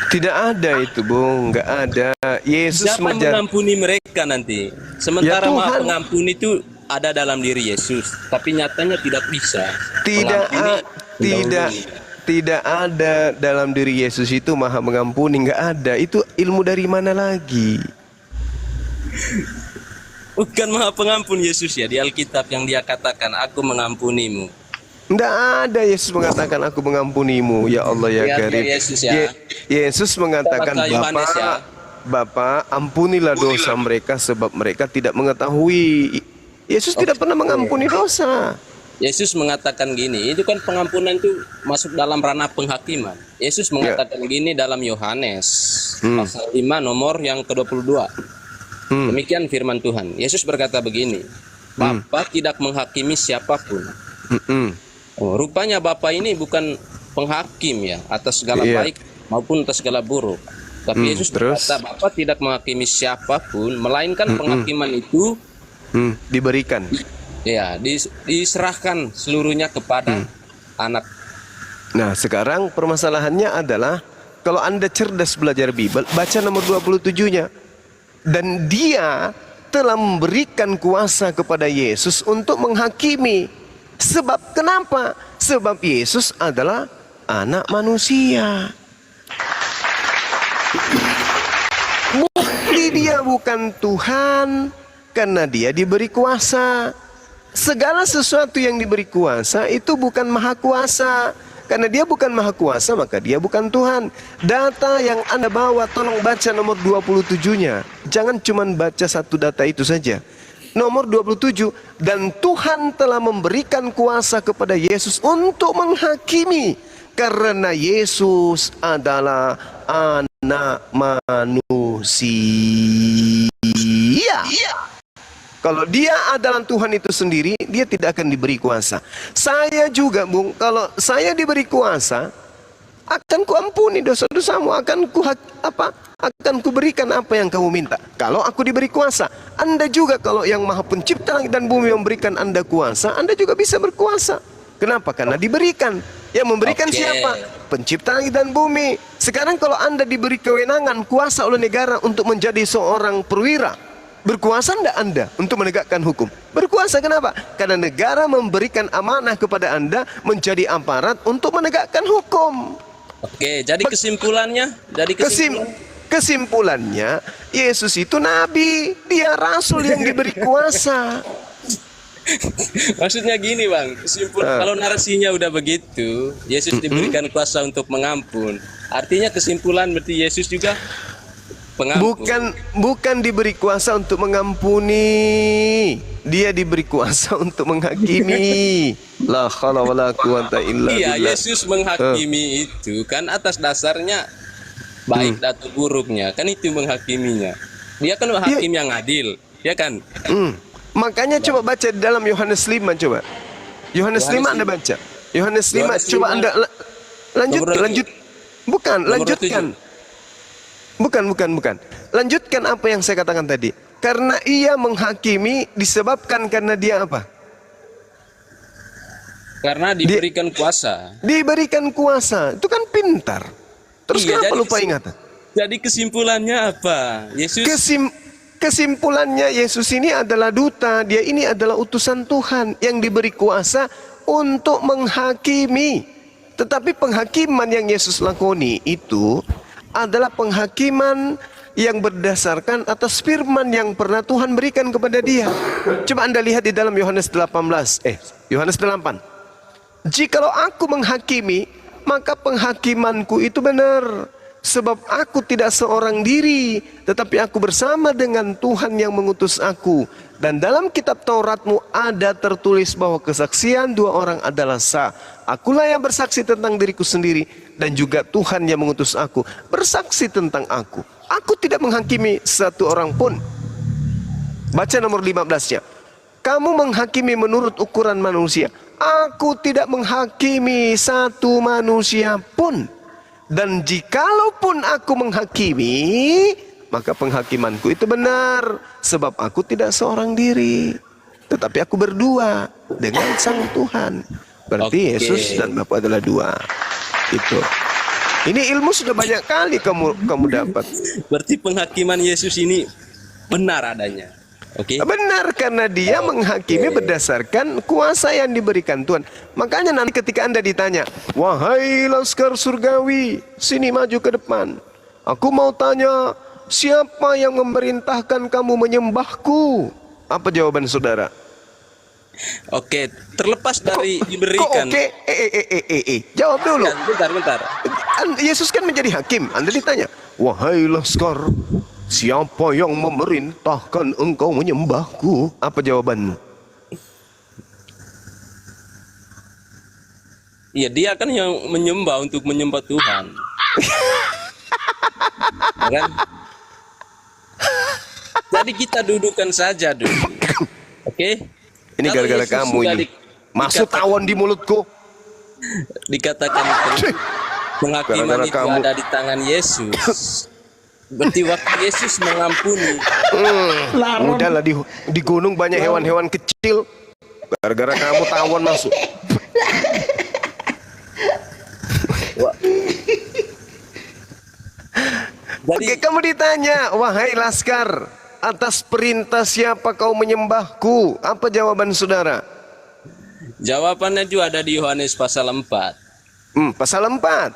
Tidak ada itu, Bung. Nggak ada. Yesus siapa mengampuni mereka nanti? Sementara Maha Pengampun itu ada dalam diri Yesus, tapi nyatanya tidak bisa. Tidak ada dalam diri Yesus itu Maha Mengampuni. Nggak ada. Itu ilmu dari mana lagi? Bukan Maha Pengampun Yesus ya di Alkitab yang dia katakan, aku mengampunimu. Tidak ada Yesus mengatakan aku mengampunimu. Ya Allah ya Karim. Yesus mengatakan, Bapa, ampunilah dosa mereka sebab mereka tidak mengetahui. Yesus tidak pernah mengampuni dosa. Yesus mengatakan gini, itu kan pengampunan itu masuk dalam ranah penghakiman. Yesus mengatakan gini dalam Yohanes pasal 5 nomor yang ke-22. Demikian firman Tuhan. Yesus berkata begini, Bapa tidak menghakimi siapapun. Rupanya Bapa ini bukan penghakim ya atas segala baik maupun atas segala buruk. Tapi Yesus berkata Bapa tidak menghakimi siapapun, melainkan penghakiman itu diberikan. Ya, diserahkan seluruhnya kepada anak. Nah, sekarang permasalahannya adalah kalau Anda cerdas belajar Bible, baca nomor 27-nya. Dan dia telah memberikan kuasa kepada Yesus untuk menghakimi. Sebab kenapa? Sebab Yesus adalah anak manusia. Bukti dia bukan Tuhan karena dia diberi kuasa. Segala sesuatu yang diberi kuasa itu bukan maha kuasa. Karena dia bukan maha kuasa, maka dia bukan Tuhan. Data yang Anda bawa, tolong baca nomor 27-nya. Jangan cuma baca satu data itu saja. Nomor 27, dan Tuhan telah memberikan kuasa kepada Yesus untuk menghakimi. Karena Yesus adalah anak manusia. Kalau dia adalah Tuhan itu sendiri, dia tidak akan diberi kuasa. Saya juga, Bung, kalau saya diberi kuasa, akan kuampuni dosa-dosamu, akan kuberikan apa yang kamu minta. Kalau aku diberi kuasa, Anda juga kalau yang Maha Pencipta langit dan bumi memberikan Anda kuasa, Anda juga bisa berkuasa. Kenapa? Karena diberikan. Yang memberikan siapa? Pencipta langit dan bumi. Sekarang kalau Anda diberi kewenangan, kuasa oleh negara untuk menjadi seorang perwira, berkuasa enggak Anda untuk menegakkan hukum? Berkuasa. Kenapa? Karena negara memberikan amanah kepada Anda menjadi aparat untuk menegakkan hukum. Oke, jadi kesimpulannya? Kesimpulannya, Yesus itu nabi, dia rasul yang diberi kuasa. Maksudnya gini Bang, kalau narasinya udah begitu, Yesus diberikan kuasa untuk mengampun. Artinya kesimpulan berarti Yesus juga pengampun. Bukan diberi kuasa untuk mengampuni, dia diberi kuasa untuk menghakimi. La haula wala quwata illa billah. Iya, Yesus menghakimi itu kan atas dasarnya baik atau buruknya, kan itu menghakiminya. Dia kan hakim yang adil, ya kan? Makanya coba baca di dalam Yohanes 5 coba. Yohanes 5 Anda baca. Yohanes 5 coba Anda lanjut. Lanjutkan. Bukan. Lanjutkan apa yang saya katakan tadi. Karena ia menghakimi disebabkan karena dia apa? Karena diberikan kuasa. Diberikan kuasa. Itu kan pintar. Terus kenapa lupa ingatan? Jadi kesimpulannya apa? Yesus Kesimpulannya Yesus ini adalah duta. Dia ini adalah utusan Tuhan yang diberi kuasa untuk menghakimi. Tetapi penghakiman yang Yesus lakoni itu adalah penghakiman yang berdasarkan atas firman yang pernah Tuhan berikan kepada dia. Coba Anda lihat di dalam Yohanes 8. Jikalau aku menghakimi, maka penghakimanku itu benar. Sebab aku tidak seorang diri, tetapi aku bersama dengan Tuhan yang mengutus aku. Dan dalam kitab Tauratmu ada tertulis bahwa kesaksian dua orang adalah sah. Akulah yang bersaksi tentang diriku sendiri, dan juga Tuhan yang mengutus aku bersaksi tentang aku. Aku tidak menghakimi satu orang pun. Baca nomor 15-nya. Kamu menghakimi menurut ukuran manusia. Aku tidak menghakimi satu manusia pun. Dan jikalaupun aku menghakimi, maka penghakimanku itu benar. Sebab aku tidak seorang diri, tetapi aku berdua dengan Sang Tuhan. Berarti Yesus dan Bapa adalah dua. Itu. Ini ilmu sudah banyak kali kamu dapat. Berarti penghakiman Yesus ini benar adanya. Oke. Benar, karena dia menghakimi berdasarkan kuasa yang diberikan Tuhan. Makanya nanti ketika Anda ditanya, wahai laskar surgawi, sini maju ke depan. Aku mau tanya, siapa yang memerintahkan kamu menyembahku? Apa jawaban saudara? Oke, terlepas dari diberikan. Oke, jawab dulu. Bentar. Yesus kan menjadi hakim. Anda ditanya, wahai laskar, siapa yang memerintahkan engkau menyembahku? Apa jawabanmu? Iya, dia kan yang menyembah untuk menyembah Tuhan. Ya kan? Jadi kita dudukan saja dulu. Oke? Ini Kalau gara-gara Yesus kamu sudah ini. Masuk tawon di mulutku. Dikatakan penghakiman Gara-gara itu kamu. ada di tangan Yesus. Berarti waktu Yesus mengampuni. Udahlah, di gunung banyak hewan-hewan kecil. Gara-gara kamu tawon masuk. Oke, kamu ditanya, wahai laskar, atas perintah siapa kau menyembahku? Apa jawaban saudara? Jawabannya juga ada di Yohanes pasal 4. Pasal 4.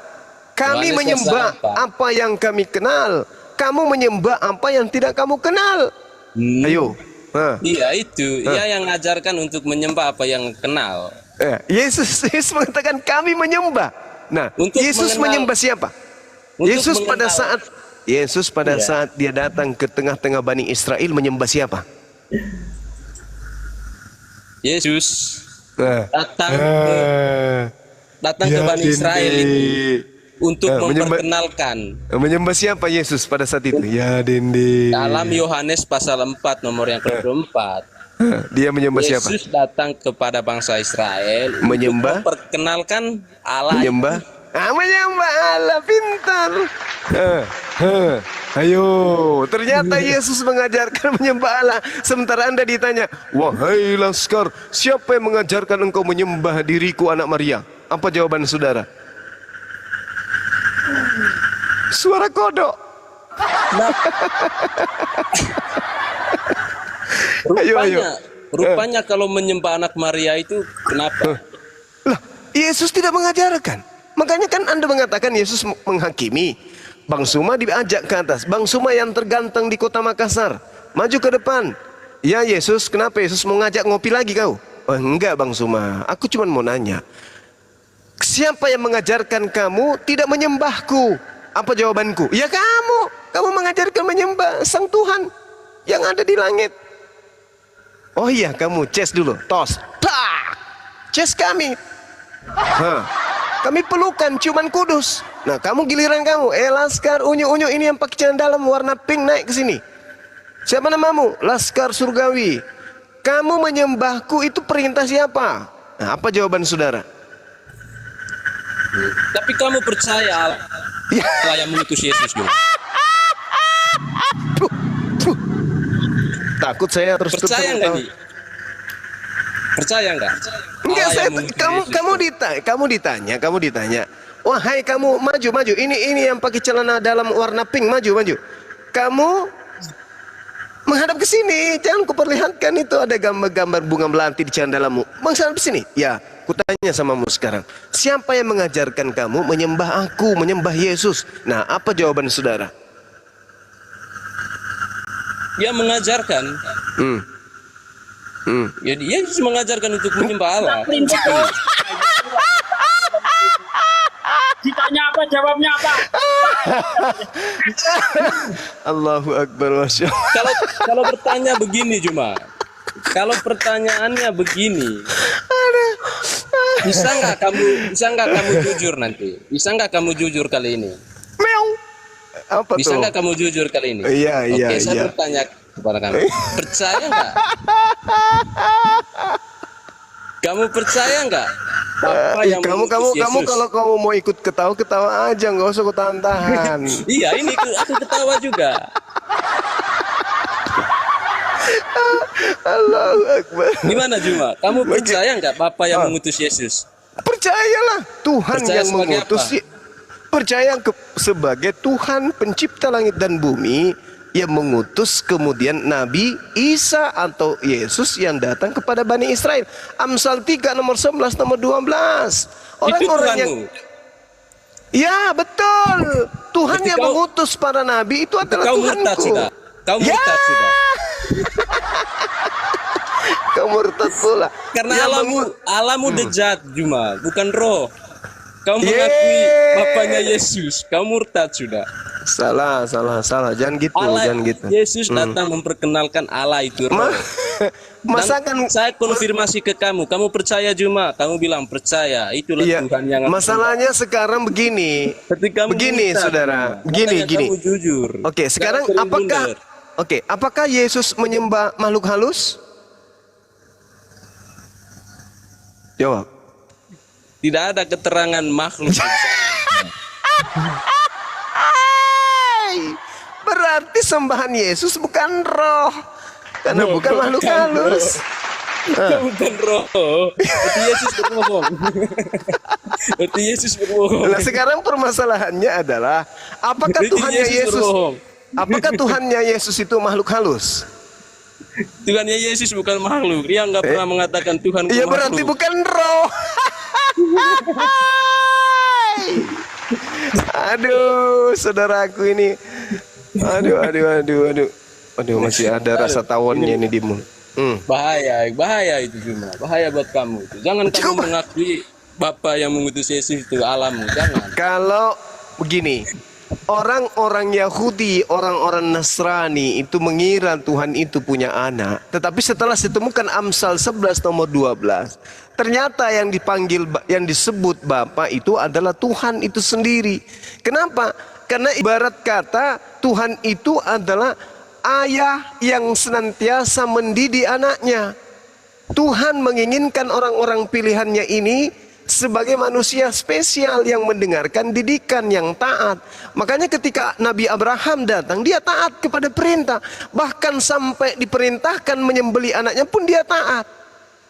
Kami Yohanes menyembah pasal 4. apa yang kami kenal. Kamu menyembah apa yang tidak kamu kenal. Ayo. Iya itu. Ia yang ngajarkan untuk menyembah apa yang kenal. Yesus mengatakan kami menyembah. Nah, Untuk Yesus mengenal. menyembah siapa? Untuk Yesus pada saat dia datang ke tengah-tengah Bani Israel menyembah siapa? Yesus datang ke Ya, Bani Israel itu untuk menyembah- memperkenalkan. Menyembah siapa Yesus pada saat itu? Ya, Dindi. Dalam Yohanes pasal 4 nomor yang ke-24. Dia menyembah siapa? Yesus datang kepada bangsa Israel Menyembah? untuk memperkenalkan Allah. Menyembah? Menyembah Allah, pintar. Ayo, ternyata Yesus mengajarkan menyembah Allah. Sementara Anda ditanya, wahai laskar, siapa yang mengajarkan engkau menyembah diriku anak Maria? Apa jawaban saudara? Suara kodok. Rupanya kalau menyembah anak Maria itu kenapa? Lah, Yesus tidak mengajarkan. Makanya kan Anda mengatakan Yesus menghakimi. Bang Suma diajak ke atas. Bang Suma yang terganteng di kota Makassar, maju ke depan. Ya Yesus, kenapa Yesus mau ngajak ngopi lagi kau? Oh, enggak Bang Suma, aku cuma mau nanya. Siapa yang mengajarkan kamu tidak menyembahku? Apa jawabanku? Ya kamu. Kamu mengajarkan menyembah Sang Tuhan yang ada di langit. Oh iya, kamu ces dulu, tos. Tak. Ces kami. Kami pelukan ciuman kudus. Nah, kamu giliran kamu, laskar unyu-unyu ini yang pakai celana dalam warna pink naik ke sini. Siapa namamu? Laskar surgawi. Kamu menyembahku itu perintah siapa? Nah, apa jawaban saudara? Tapi kamu percaya Allah yang mengutus Yesus juga? Takut saya terus Percaya nggak nih? Percaya nggak? Enggak, Allah saya yang mengutus Yesus. kamu ditanya. Wahai kamu, maju. Ini yang pakai celana dalam warna pink, maju. Kamu menghadap ke sini, jangan kuperlihatkan itu ada gambar-gambar bunga melati di celana dalammu. Menghadap ke sini. Ya, kutanya samamu sekarang. Siapa yang mengajarkan kamu menyembah aku, menyembah Yesus? Nah, apa jawaban saudara? Dia mengajarkan. Jadi Yesus mengajarkan untuk menyembah Allah. Ditanya apa, jawabnya apa? Allahu Akbar, Masya Allah. Kalau bertanya begini cuma, kalau pertanyaannya begini, bisa nggak kamu jujur nanti? Bisa nggak kamu jujur kali ini? Apa Bisa tuh? nggak kamu jujur kali ini? Iya, Oke, iya, saya iya. bertanya kepada kamu, percaya nggak? Kamu percaya nggak? Bapa yang Kamu mengutus Yesus? kalau kamu mau ikut ketawa aja, nggak usah tahan-tahan. Iya, ini aku ketawa juga. Allahu Akbar. Gimana Juma? Kamu percaya nggak Bapa yang mengutus Yesus? Percayalah Tuhan Percaya yang sebagai mengutus. apa? Percaya sebagai Tuhan pencipta langit dan bumi yang mengutus kemudian Nabi Isa atau Yesus yang datang kepada Bani Israel. Amsal 3 nomor 11 nomor 12. Orang-orang yang ya betul. Tuhan Berarti yang mengutus para nabi itu adalah Kau Tuhanku. murtad sudah. Kau Ya. murtad sudah. Kau murtad pula. Karena Yang alamu dejat Juma, bukan roh. Kau mengakui Bapaknya Yesus, kau murtad sudah. Salah. Jangan gitu, jangan gitu. Yesus datang memperkenalkan Allah itu roh. Masakan Saya konfirmasi ke kamu percaya Juma, kamu bilang percaya, itulah iya, Tuhan yang masalahnya sekarang begini. Ketika kamu Begini, murtad, saudara. Juma, Gini. makanya kamu jujur. Oke, sekarang Jangan sering blunder. apakah Yesus menyembah makhluk halus? Jawab. Tidak ada keterangan makhluk. Berarti sembahan Yesus bukan roh. Karena bukan makhluk halus. Bukan roh. Berarti Yesus berbohong. Berarti Yesus berbohong. Nah, sekarang permasalahannya adalah apakah Berarti Tuhannya Yesus berbohong. apakah Tuhannya Yesus itu makhluk halus? Tuhannya Yesus bukan makhluk. Dia nggak pernah mengatakan Tuhan Iya, makhluk. berarti bukan roh. Aduh, saudaraku ini. Aduh, masih ada rasa tawonnya ini di mulut. Bahaya itu cuma. Bahaya buat kamu. Jangan kamu mengakui Bapa yang mengutus Yesus itu alamu. Jangan. Kalau begini, orang-orang Yahudi, orang-orang Nasrani itu mengira Tuhan itu punya anak. Tetapi setelah ditemukan Amsal 11 nomor 12, ternyata yang disebut Bapa itu adalah Tuhan itu sendiri. Kenapa? Karena ibarat kata Tuhan itu adalah ayah yang senantiasa mendidik anaknya. Tuhan menginginkan orang-orang pilihannya ini sebagai manusia spesial yang mendengarkan didikan, yang taat. Makanya ketika Nabi Abraham datang, dia taat kepada perintah. Bahkan sampai diperintahkan menyembelih anaknya pun dia taat.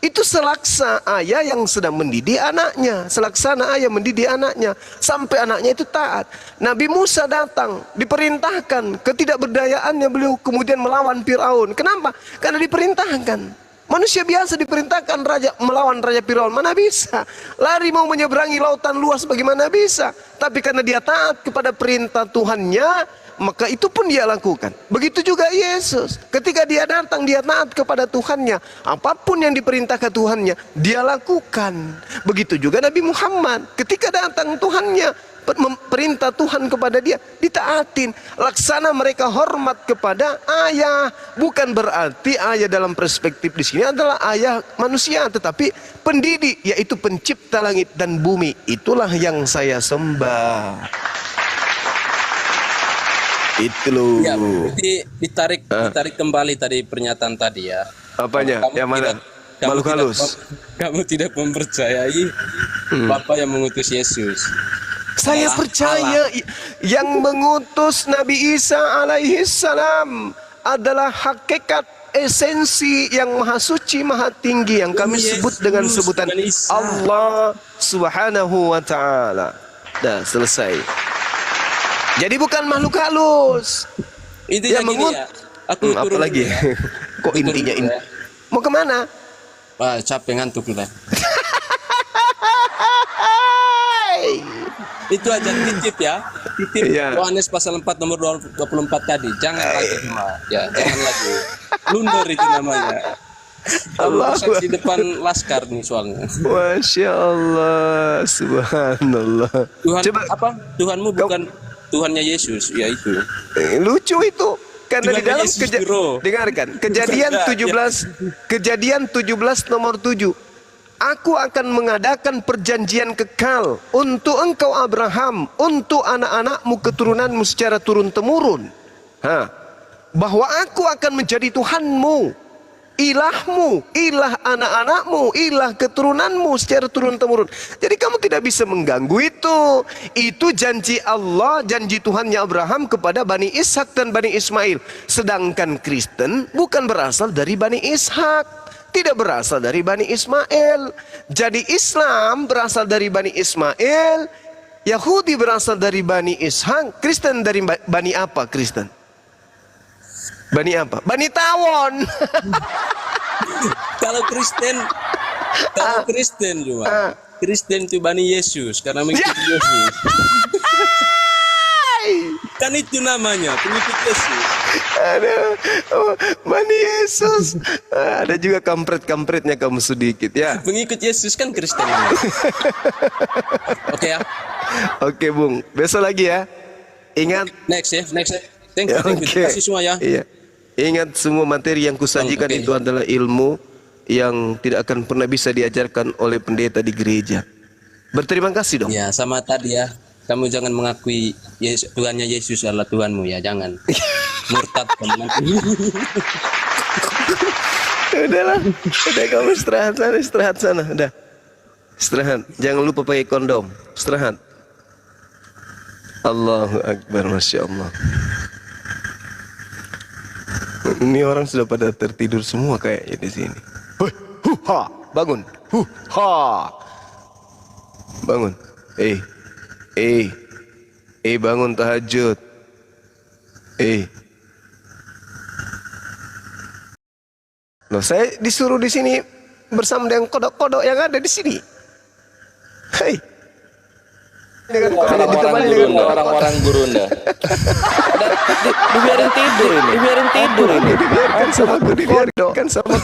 Itu selaksa ayah yang sedang mendidik anaknya. Selaksana ayah mendidik anaknya. Sampai anaknya itu taat. Nabi Musa datang, diperintahkan. Ketidakberdayaannya beliau kemudian melawan Fir'aun. Kenapa? Karena diperintahkan. Manusia biasa diperintahkan melawan Raja Fir'aun. Mana bisa? Lari mau menyeberangi lautan luas bagaimana bisa? Tapi karena dia taat kepada perintah Tuhannya, maka itu pun dia lakukan. Begitu juga Yesus. Ketika dia datang, dia taat kepada Tuhannya. Apapun yang diperintahkan Tuhannya, dia lakukan. Begitu juga Nabi Muhammad. Ketika datang Tuhannya, perintah Tuhan kepada dia, ditaatin. Laksana mereka hormat kepada ayah. Bukan berarti ayah dalam perspektif di sini adalah ayah manusia, tetapi pendidik, yaitu pencipta langit dan bumi. Itulah yang saya sembah. Itu loh. Ya, berarti ditarik kembali tadi pernyataan tadi ya. Apanya? Yang mana? Makhluk halus. Kamu tidak mempercayai Bapa yang mengutus Yesus. Saya percaya yang mengutus Nabi Isa alaihi salam adalah hakikat esensi yang maha suci, maha tinggi yang kami sebut dengan sebutan Allah Subhanahu wa taala. Dah selesai. Jadi bukan makhluk halus. Intinya gini ya. Aku apa turun lagi? dulu ya. Kok intinya ini? Mau kemana? Wah, capek ngantuk udah. Itu aja titip ya. Titip Iya. Yohanes pasal 4 nomor 24 tadi. Jangan lagi cuma. Ya, jangan lagi. Blunder itu namanya. Allah. Saksi depan laskar nih soalnya. Masya Allah, subhanallah. Tuhan Coba apa? Tuhanmu bukan Tuhannya Yesus, ya itu. lucu itu. Karena di Tuhan dalam Yesus, bro. dengarkan, Kejadian 17 nomor 7. Aku akan mengadakan perjanjian kekal untuk engkau Abraham, untuk anak-anakmu keturunanmu secara turun-temurun. Bahwa aku akan menjadi Tuhanmu, ilahmu, ilah anak-anakmu, ilah keturunanmu secara turun-temurun. Jadi kamu tidak bisa mengganggu itu. Itu janji Allah, janji Tuhannya Abraham kepada Bani Ishak dan Bani Ismail. Sedangkan Kristen bukan berasal dari Bani Ishak, tidak berasal dari Bani Ismail. Jadi Islam berasal dari Bani Ismail, Yahudi berasal dari Bani Ishak, Kristen dari Bani apa Kristen? Bani apa? Bani Tawon. Kalau Kristen juga. Kristen itu Bani Yesus karena mengikuti Yesus. Kan itu namanya, pengikut Yesus. Ada Bani Yesus. Ada juga kampret-kampretnya kamu sedikit ya. Pengikut Yesus kan Kristen. Oke ya. Oke Bung, besok lagi ya. Ingat. Next ya. Thank you. Terima kasih semua ya. Iya. Ingat semua materi yang kusajikan Oke. itu adalah ilmu yang tidak akan pernah bisa diajarkan oleh pendeta di gereja. Berterima kasih dong. Ya, sama tadi ya. Kamu jangan mengakui Tuhannya Yesus adalah Tuhanmu ya, jangan. Murtad kamu nanti. Udahlah, udah kamu istirahat sana, udah. Istirahat, jangan lupa pakai kondom. Istirahat. Allahu Akbar, Masya Allah. Ini orang sudah pada tertidur semua kayaknya di sini. Huha, bangun. Huha, bangun. Bangun tahajud. Loh, saya disuruh di sini bersama dengan kodok-kodok yang ada di sini. Hei. Orang-orang gurunda. Dibiarin tidur ini. Dibiarkan sama aku, dibiarkan sama